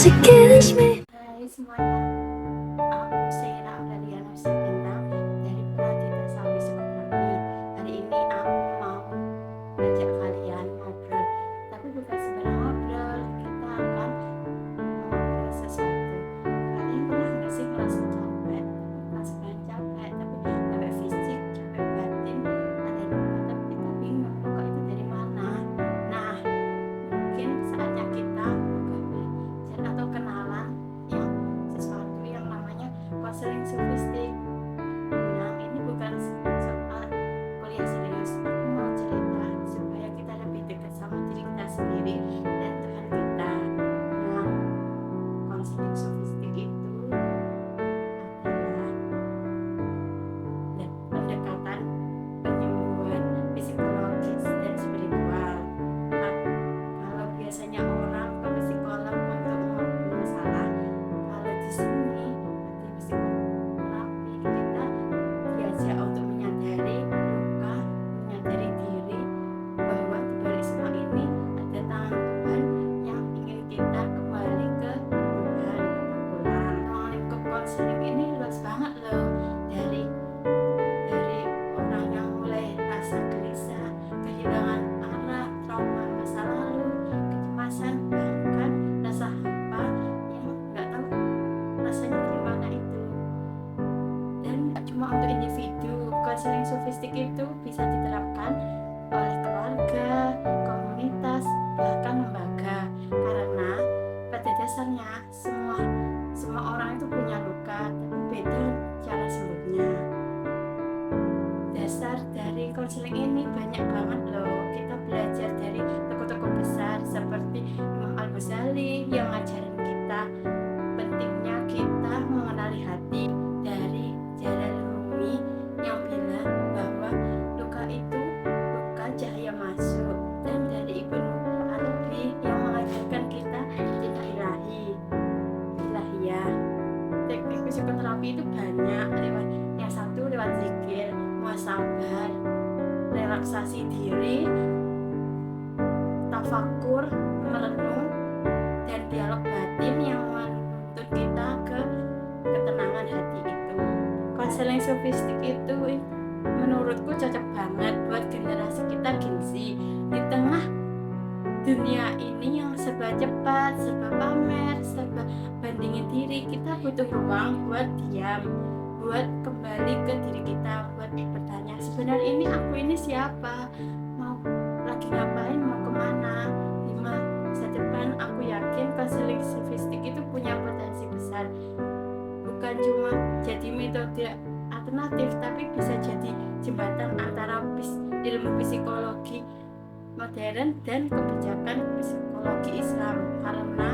to kiss me. Hai semuanya, aku Sheila Aureliana Bintang dari Pradita Sawi Sukabumi. Hari ini aku mau ngajak kalian ngobrol, tapi bukan sembarang ngobrol. Kita akan ngobrol sesuatu. Kalian pernah nggak sih ngerasa capek? Bukan sebenarnya capek, tapi capek fisik, capek batin, ada luka, tapi kita bingung luka itu dari mana. Nah, mungkin saatnya kita belajar atau kenalan yang sesuatu yang namanya konseling sofistik. Nah, ini bukan soal kuliah serius. Aku mau cerita supaya kita lebih dekat sama diri kita sendiri dan Tuhan kita. Nah, konseling sofistik itu adalah pendekatan penyembuhan psikologis dan spiritual. Kalau biasanya orang ke psikolog untuk mengobrol masalah, kalau di sini di psikoterapi kita diajak untuk menyadari luka, menyadari diri bahwa di balik semua ini ada tangan Tuhan yang ingin kita kembali ke Tuhan, pulang. Ruang lingkup konseling ini luas banget loh, dari orang yang mulai rasa gelisah, kehilangan arah, trauma masa lalu, kecemasan, bahkan rasa hampa yang nggak tahu rasanya gimana itu. Dan nggak cuma untuk individu, konseling sofistik itu bisa diterapkan oleh keluarga, komunitas, bahkan lembaga. Karena pada dasarnya semua orang itu punya luka, tapi beda cara sembuhnya. Dasar dari konseling ini banyak banget loh. Kita belajar dari tokoh-tokoh besar seperti Imam Al-Ghazali yang ngajarin kita pentingnya kita mengenali hati, dari Jalalaini yang bilang bahwa luka itu luka cahaya masuk, dan dari Ibnu Arabi yang mengajarkan kita cinta ilahiyah. Teknik psikoterapi itu banyak, yang satu lewat zikir, muhasabah, relaksasi diri, tafakur, merenung, dan dialog batin yang menuntut kita ke ketenangan hati itu. Konseling sofistik itu menurutku cocok banget buat generasi kita Gen Z. Di tengah dunia ini yang serba cepat, serba pamer, serba bandingin diri, kita butuh ruang buat diam, buat kembali ke diri kita, buat bertanya sebenarnya aku ini siapa, mau lagi ngapain, mau kemana. 5 masa depan aku yakin konseling sofistik itu punya potensi besar, bukan cuma jadi metode alternatif, tapi bisa jadi jembatan antara ilmu psikologi modern dan kebijakan psikologi Islam. Karena